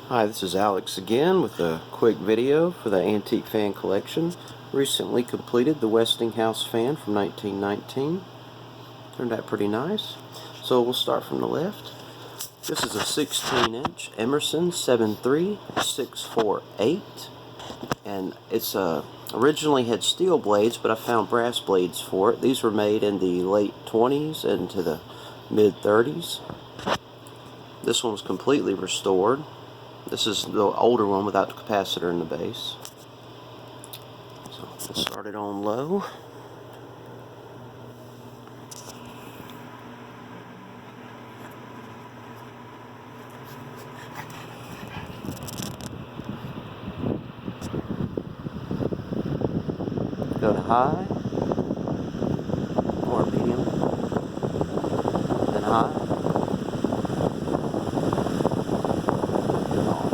Hi, this is Alex again with a quick video for the antique fan collection. Recently completed the Westinghouse fan from 1919. Turned out pretty nice. So we'll start from the left. This is a 16-inch Emerson 73648, and it's originally had steel blades, but I found brass blades for it. These were made in the late 20s and to the mid 30s. This one was completely restored. This is the older one without the capacitor in the base. So we'll start it on low. Go to high, or medium, then high, then off.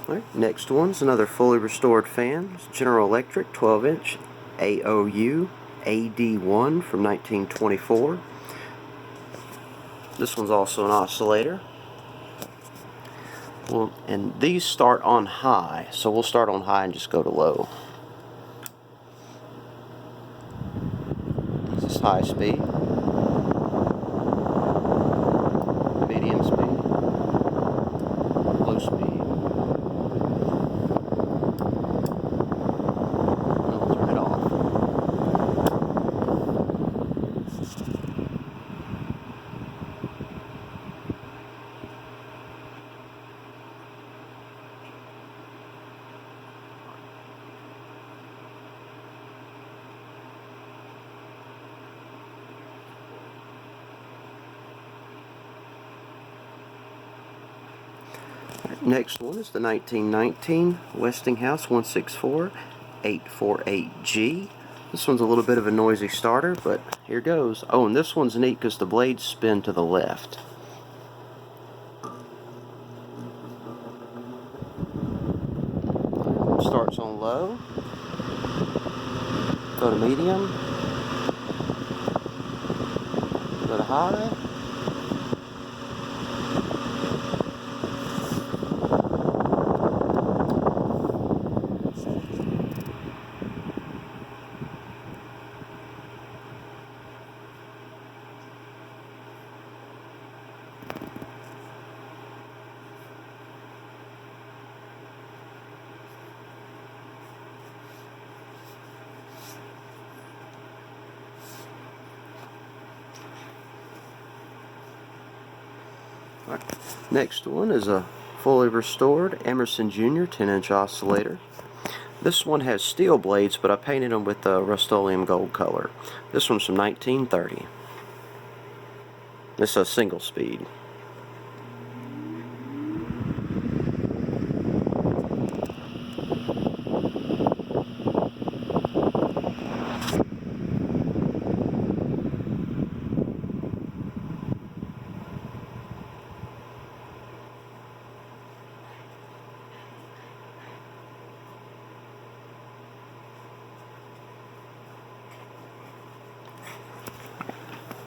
Alright, next one's another fully restored fan. It's General Electric 12-inch AOU AD1 from 1924. This one's also an oscillator. Well, and these start on high, so we'll start on high and just go to low. This is high speed, medium speed, low speed. Next one is the 1919 Westinghouse 164-848G. This one's a little bit of a noisy starter, but here goes. Oh, and this one's neat because the blades spin to the left. Starts on low, go to medium, go to high, Next one is a fully restored Emerson Jr 10-inch oscillator. This one has steel blades, but I painted them with the Rust-Oleum gold color. This one's from 1930. This is a single speed.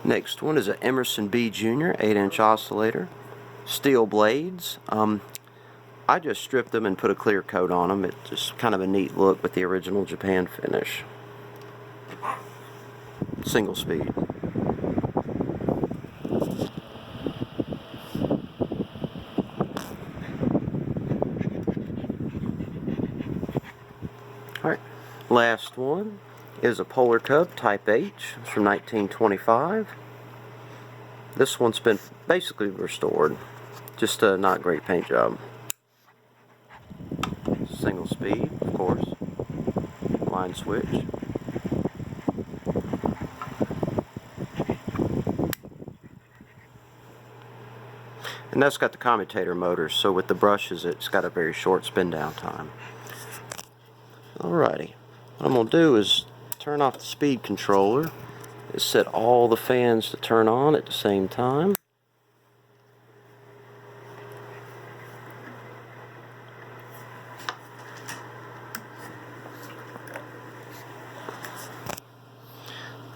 Next one is an Emerson B Jr 8-inch oscillator. Steel blades. I just stripped them and put a clear coat on them. It's just kind of a neat look with the original Japan finish. Single speed. Alright, last one is a Polar Cub Type H. It's from 1925. This one's been basically restored. Just a not great paint job. Single speed, of course. Line switch. And that's got the commutator motors, so with the brushes it's got a very short spin down time. Alrighty, what I'm going to do is turn off the speed controller, set all the fans to turn on at the same time.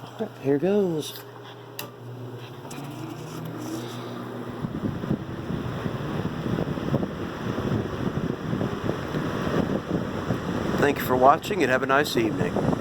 Alright, here goes. Thank you for watching and have a nice evening.